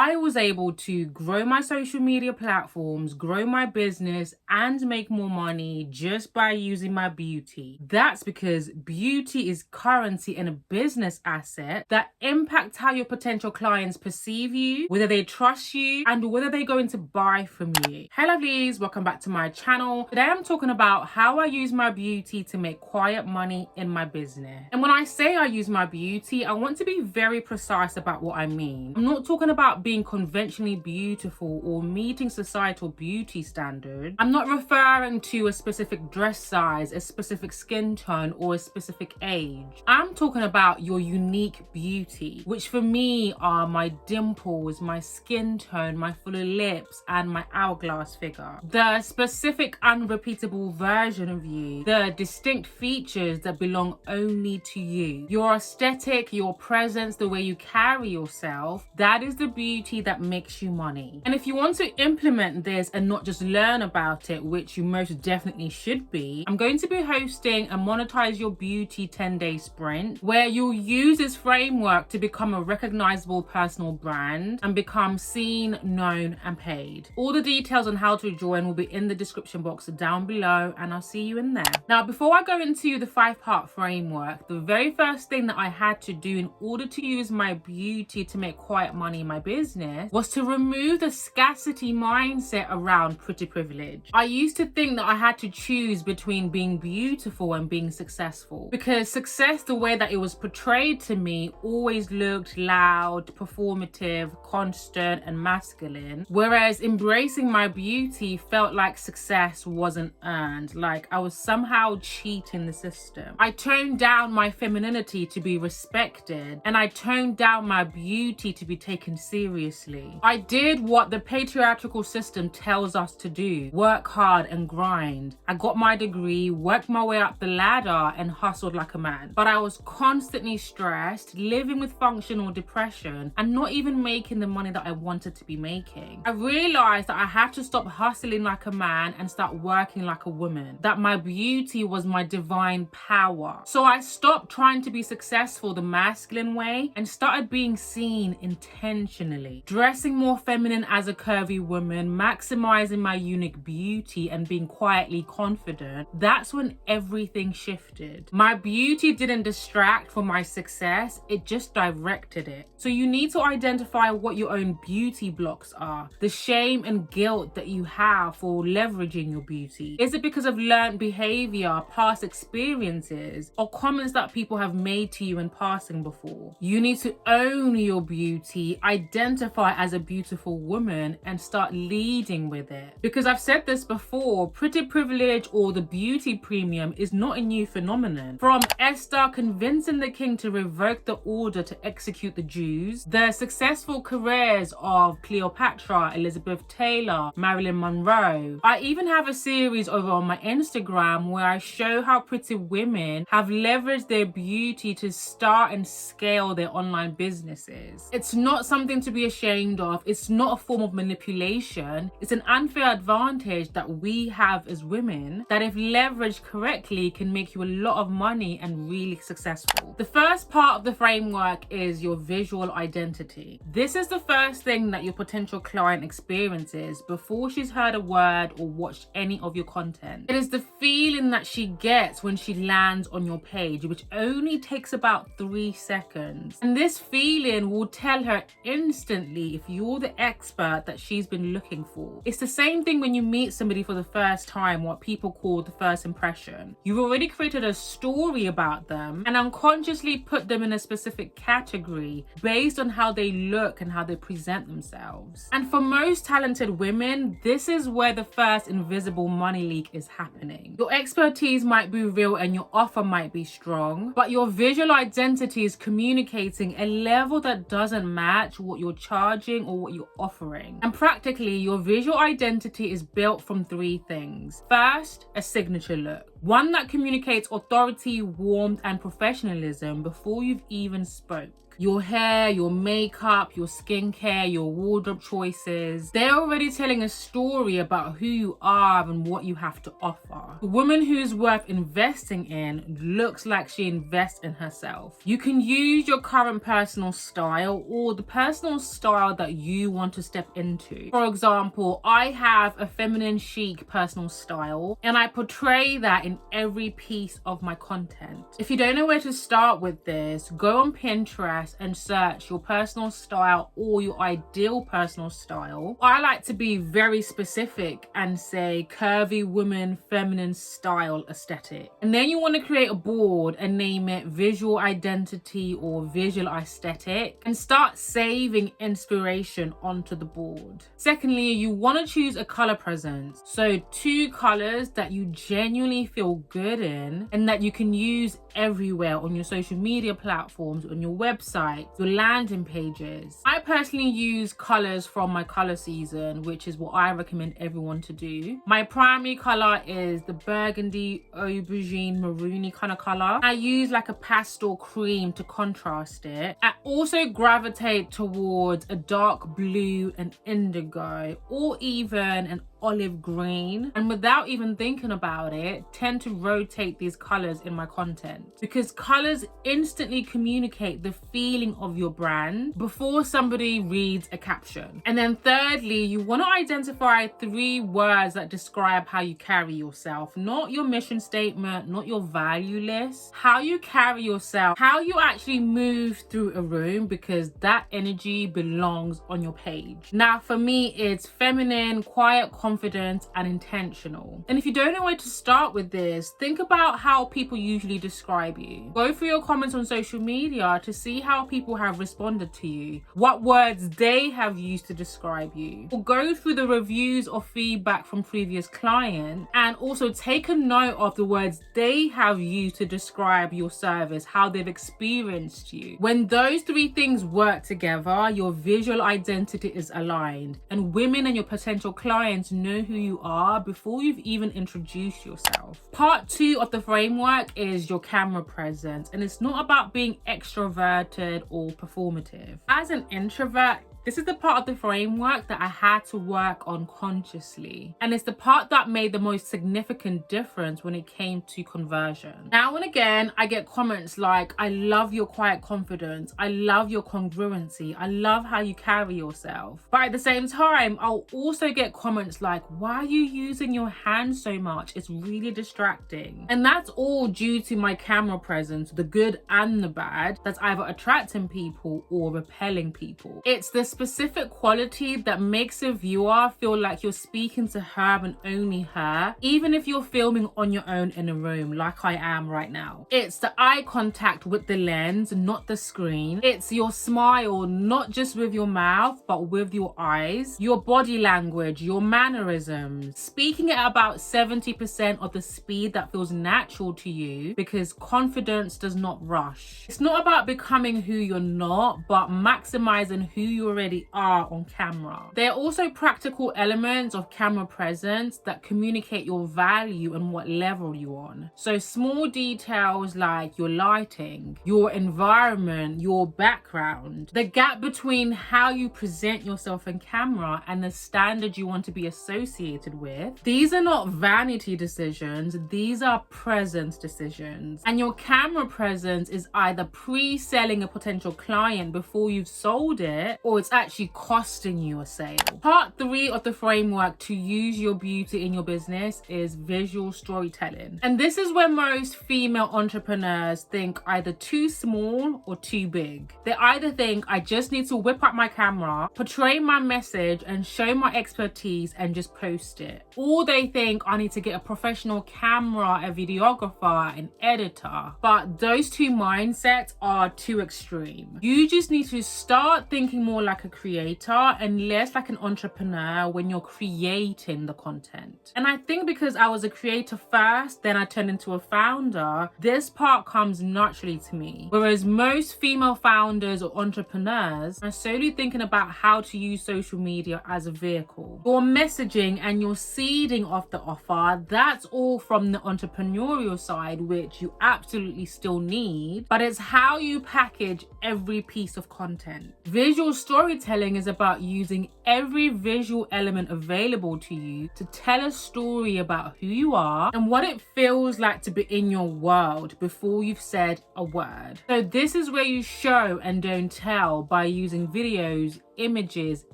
I was able to grow my social media platforms, grow my business, and make more money just by using my beauty. That's because beauty is currency and a business asset that impacts how your potential clients perceive you, whether they trust you, and whether they're going to buy from you. Hey lovelies, welcome back to my channel. Today I'm talking about how I use my beauty to make quiet money in my business. And when I say I use my beauty, I want to be very precise about what I mean. I'm not talking about being conventionally beautiful or meeting societal beauty standards. I'm not referring to a specific dress size, a specific skin tone, or a specific age. I'm talking about your unique beauty, which for me are my dimples, my skin tone, my fuller lips, and my hourglass figure. The specific unrepeatable version of you, the distinct features that belong only to you. Your aesthetic, your presence, the way you carry yourself, that is the beauty that makes you money. And if you want to implement this and not just learn about it, which you most definitely should be, I'm going to be hosting a Monetize Your Beauty 10-day sprint where you'll use this framework to become a recognizable personal brand and become seen, known, and paid. All the details on how to join will be in the description box down below, and I'll see you in there. Now, before I go into the 5-part framework, the very first thing that I had to do in order to use my beauty to make quiet money in my business was to remove the scarcity mindset around pretty privilege. I used to think that I had to choose between being beautiful and being successful, because success, the way that it was portrayed to me, always looked loud, performative, constant, and masculine, whereas embracing my beauty felt like success wasn't earned, like I was somehow cheating the system. I toned down my femininity to be respected, and I toned down my beauty to be taken seriously. I did what the patriarchal system tells us to do: work hard and grind. I got my degree, worked my way up the ladder, and hustled like a man. But I was constantly stressed, living with functional depression, and not even making the money that I wanted to be making. I realized that I had to stop hustling like a man and start working like a woman, that my beauty was my divine power. So I stopped trying to be successful the masculine way and started being seen intentionally, dressing more feminine as a curvy woman, maximizing my unique beauty, and being quietly confident. That's when everything shifted. My beauty didn't distract from my success, it just directed it. So you need to identify what your own beauty blocks are, the shame and guilt that you have for leveraging your beauty. Is it because of learned behavior, past experiences, or comments that people have made to you in passing before? You need to own your beauty, identify as a beautiful woman, and start leading with it. Because I've said this before, pretty privilege or the beauty premium is not a new phenomenon. From Esther convincing the king to revoke the order to execute the Jews, the successful careers of Cleopatra, Elizabeth Taylor, Marilyn Monroe. I even have a series over on my Instagram where I show how pretty women have leveraged their beauty to start and scale their online businesses. It's not something to be ashamed of. It's not a form of manipulation. It's an unfair advantage that we have as women that, if leveraged correctly, can make you a lot of money and really successful. The first part of the framework is your visual identity. This is the first thing that your potential client experiences before she's heard a word or watched any of your content. It is the feeling that she gets when she lands on your page, which only takes about 3 seconds. And this feeling will tell her instantly if you're the expert that she's been looking for. It's the same thing when you meet somebody for the first time, what people call the first impression. You've already created a story about them and unconsciously put them in a specific category based on how they look and how they present themselves. And for most talented women, this is where the first invisible money leak is happening. Your expertise might be real and your offer might be strong, but your visual identity is communicating a level that doesn't match what you're charging or what you're offering. And practically, your visual identity is built from 3 things. First, a signature look. One that communicates authority, warmth, and professionalism before you've even spoke. Your hair, your makeup, your skincare, your wardrobe choices. They're already telling a story about who you are and what you have to offer. A woman who's worth investing in looks like she invests in herself. You can use your current personal style or the personal style that you want to step into. For example, I have a feminine chic personal style and I portray that in every piece of my content. If you don't know where to start with this, go on Pinterest and search your personal style or your ideal personal style. I like to be very specific and say curvy woman feminine style aesthetic. And then you want to create a board and name it visual identity or visual aesthetic and start saving inspiration onto the board. Secondly, you want to choose a color presence. So 2 colors that you genuinely feel good in and that you can use everywhere on your social media platforms, on your website, your landing pages. I personally use colors from my color season, which is what I recommend everyone to do. My primary color is the burgundy aubergine maroony kind of color. I use like a pastel cream to contrast it. I also gravitate towards a dark blue and indigo or even an olive green, and without even thinking about it, tend to rotate these colors in my content because colors instantly communicate the feeling of your brand before somebody reads a caption. And then thirdly, you want to identify 3 words that describe how you carry yourself, not your mission statement, not your value list, how you carry yourself, how you actually move through a room, because that energy belongs on your page. Now for me, it's feminine, quiet, confident, and intentional. And if you don't know where to start with this, think about how people usually describe you. Go through your comments on social media to see how people have responded to you, what words they have used to describe you, or go through the reviews or feedback from previous clients and also take a note of the words they have used to describe your service, how they've experienced you. When those 3 things work together, your visual identity is aligned and women and your potential clients know who you are before you've even introduced yourself. Part 2 of the framework is your camera presence, and it's not about being extroverted or performative. As an introvert, this is the part of the framework that I had to work on consciously. And it's the part that made the most significant difference when it came to conversion. Now and again, I get comments like, I love your quiet confidence. I love your congruency. I love how you carry yourself. But at the same time, I'll also get comments like, why are you using your hands so much? It's really distracting. And that's all due to my camera presence, the good and the bad, that's either attracting people or repelling people. It's the specific quality that makes a viewer feel like you're speaking to her and only her, even if you're filming on your own in a room like I am right now. It's the eye contact with the lens, not the screen. It's your smile, not just with your mouth, but with your eyes, your body language, your mannerisms, speaking at about 70% of the speed that feels natural to you, because confidence does not rush. It's not about becoming who you're not, but maximizing who you already are on camera. There are also practical elements of camera presence that communicate your value and what level you're on. So small details like your lighting, your environment, your background, the gap between how you present yourself in camera and the standard you want to be associated with. These are not vanity decisions, these are presence decisions. And your camera presence is either pre-selling a potential client before you've sold it, or it's actually costing you a sale. Part 3 of the framework to use your beauty in your business is visual storytelling. And this is where most female entrepreneurs think either too small or too big. They either think I just need to whip up my camera, portray my message and show my expertise and just post it. Or they think I need to get a professional camera, a videographer, an editor. But those 2 mindsets are too extreme. You just need to start thinking more like like a creator and less like an entrepreneur when you're creating the content. And I think because I was a creator first, then I turned into a founder, this part comes naturally to me. Whereas most female founders or entrepreneurs are solely thinking about how to use social media as a vehicle. Your messaging and your seeding of the offer, that's all from the entrepreneurial side, which you absolutely still need, but it's how you package every piece of content. Visual storytelling is about using every visual element available to you to tell a story about who you are and what it feels like to be in your world before you've said a word. So this is where you show and don't tell by using videos, images,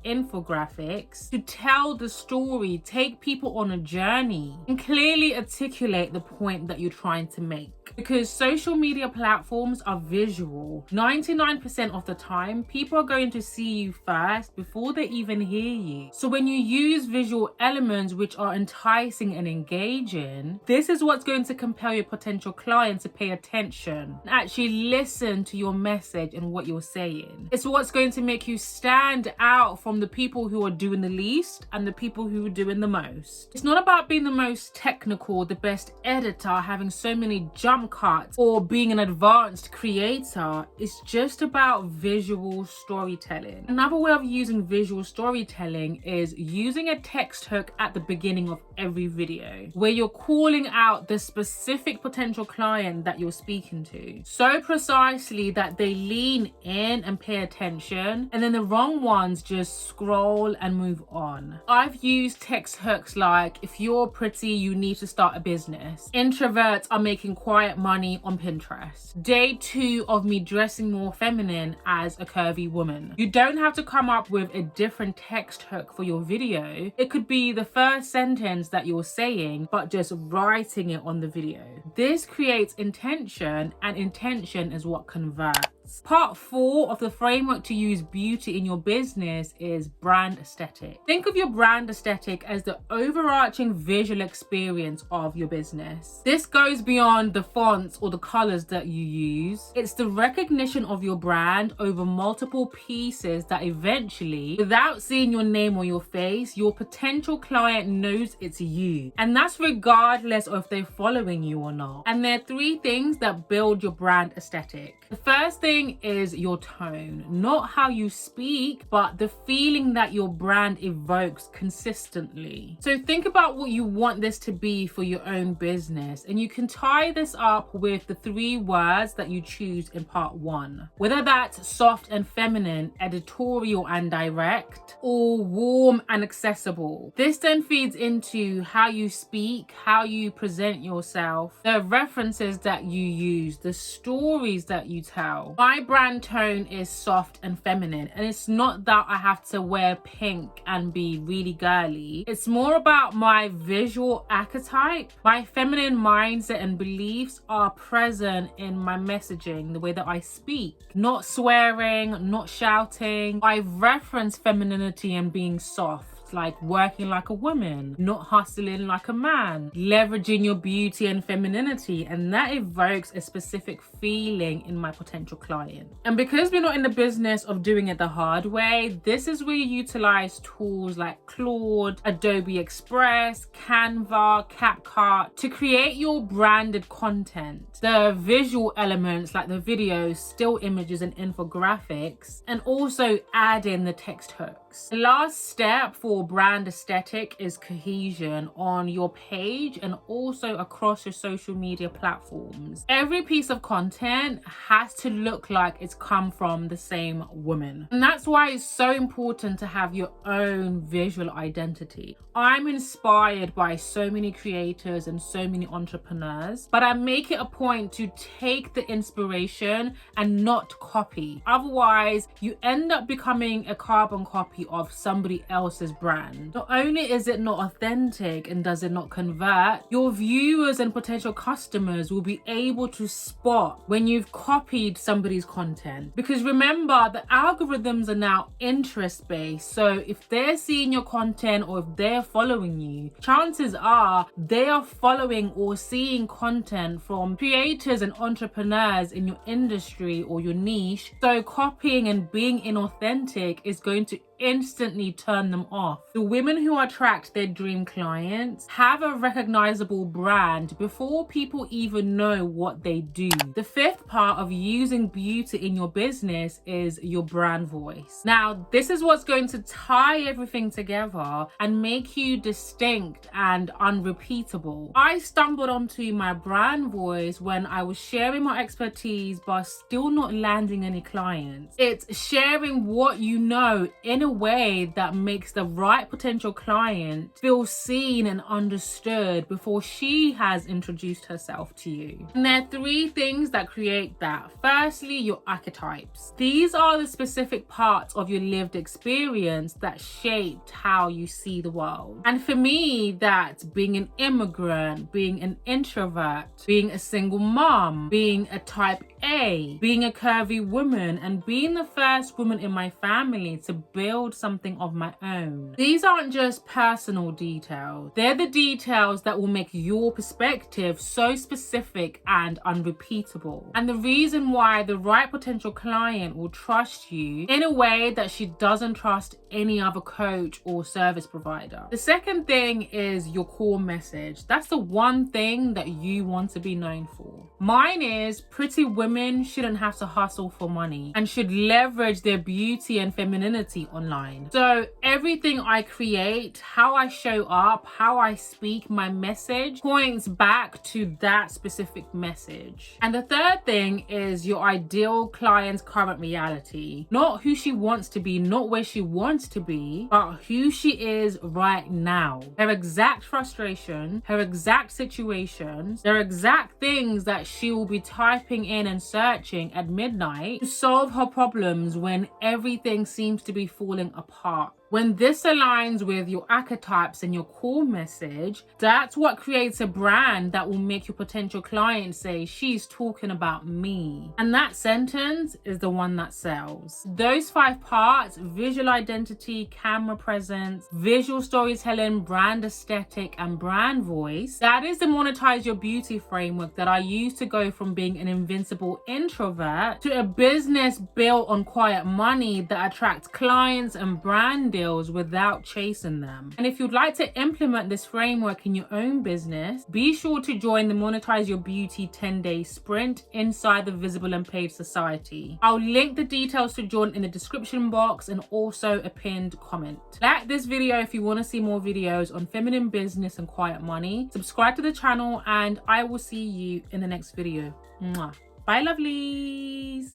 infographics to tell the story, take people on a journey, and clearly articulate the point that you're trying to make. Because social media platforms are visual. 99% of the time, people are going to see you first before they even hear you. So when you use visual elements which are enticing and engaging, this is what's going to compel your potential client to pay attention and actually listen to your message and what you're saying. It's what's going to make you stand out from the people who are doing the least and the people who are doing the most. It's not about being the most technical, the best editor, having so many jump cuts, or being an advanced creator. It's just about visual storytelling. Another way of using visual storytelling is using a text hook at the beginning of every video, where you're calling out the specific potential client that you're speaking to so precisely that they lean in and pay attention, and then the wrong ones just scroll and move on. I've used text hooks like, if you're pretty, you need to start a business. Introverts are making quiet money on Pinterest. Day 2 of me dressing more feminine as a curvy woman. You don't have to come up with a different text hook for your video. It could be the first sentence that you're saying, but just writing it on the video. This creates intention, and intention is what converts. Part 4 of the framework to use beauty in your business is brand aesthetic. Think of your brand aesthetic as the overarching visual experience of your business. This goes beyond the fonts or the colors that you use. It's the recognition of your brand over multiple pieces that eventually, without seeing your name or your face, your potential client knows it's you. And that's regardless of if they're following you or not. And there are 3 things that build your brand aesthetic. The first thing is your tone, not how you speak, but the feeling that your brand evokes consistently. So think about what you want this to be for your own business, and you can tie this up with the 3 words that you choose in part 1. Whether that's soft and feminine, editorial and direct, or warm and accessible. This then feeds into how you speak, how you present yourself, the references that you use, the stories that you tell. My brand tone is soft and feminine, and it's not that I have to wear pink and be really girly. It's more about my visual archetype. My feminine mindset and beliefs are present in my messaging, the way that I speak. Not swearing, not shouting. I reference femininity and being soft, like working like a woman, not hustling like a man, leveraging your beauty and femininity, and that evokes a specific feeling in my potential client. And because we're not in the business of doing it the hard way, this is where you utilize tools like Claude, Adobe Express, Canva, CapCut to create your branded content. The visual elements like the videos, still images and infographics, and also add in the text hooks. The last step for brand aesthetic is cohesion on your page and also across your social media platforms. Every piece of content has to look like it's come from the same woman. And that's why it's so important to have your own visual identity. I'm inspired by so many creators and so many entrepreneurs, but I make it a point to take the inspiration and not copy. Otherwise, you end up becoming a carbon copy copy of somebody else's brand. Not only is it not authentic and does it not convert, your viewers and potential customers will be able to spot when you've copied somebody's content. Because remember, the algorithms are now interest-based. So if they're seeing your content or if they're following you, chances are they are following or seeing content from creators and entrepreneurs in your industry or your niche. So copying and being inauthentic is going to instantly turn them off. The women who attract their dream clients have a recognizable brand before people even know what they do. The fifth part of using beauty in your business is your brand voice. Now, this is what's going to tie everything together and make you distinct and unrepeatable. I stumbled onto my brand voice when I was sharing my expertise but still not landing any clients. It's sharing what you know in a way that makes the right potential client feel seen and understood before she has introduced herself to you. And there are three things that create that. Firstly, your archetypes. These are the specific parts of your lived experience that shaped how you see the world. And for me, that's being an immigrant, being an introvert, being a single mom, being a type A, being a curvy woman, and being the first woman in my family to build something of my own. These aren't just personal details. They're the details that will make your perspective so specific and unrepeatable. And the reason why the right potential client will trust you in a way that she doesn't trust any other coach or service provider. The second thing is your core message. That's the one thing that you want to be known for. Mine is pretty women shouldn't have to hustle for money and should leverage their beauty and femininity online. So everything I create, how I show up, how I speak, my message points back to that specific message. And the third thing is your ideal client's current reality. Not who she wants to be, not where she wants to be, but who she is right now. Her exact frustration, her exact situations, their exact things that she will be typing in and searching at midnight to solve her problems when everything seems to be falling apart. When this aligns with your archetypes and your core message, that's what creates a brand that will make your potential client say, she's talking about me. And that sentence is the one that sells. Those 5 parts, visual identity, camera presence, visual storytelling, brand aesthetic, and brand voice, that is the monetize your beauty framework that I use to go from being an invincible introvert to a business built on quiet money that attracts clients and brand deals without chasing them. And if you'd like to implement this framework in your own business, be sure to join the Monetize Your Beauty 10-day sprint inside the Visible and Paid Society. I'll link the details to join in the description box and also a pinned comment. Like this video if you want to see more videos on feminine business and quiet money. Subscribe to the channel and I will see you in the next video. Mwah. Bye, lovelies.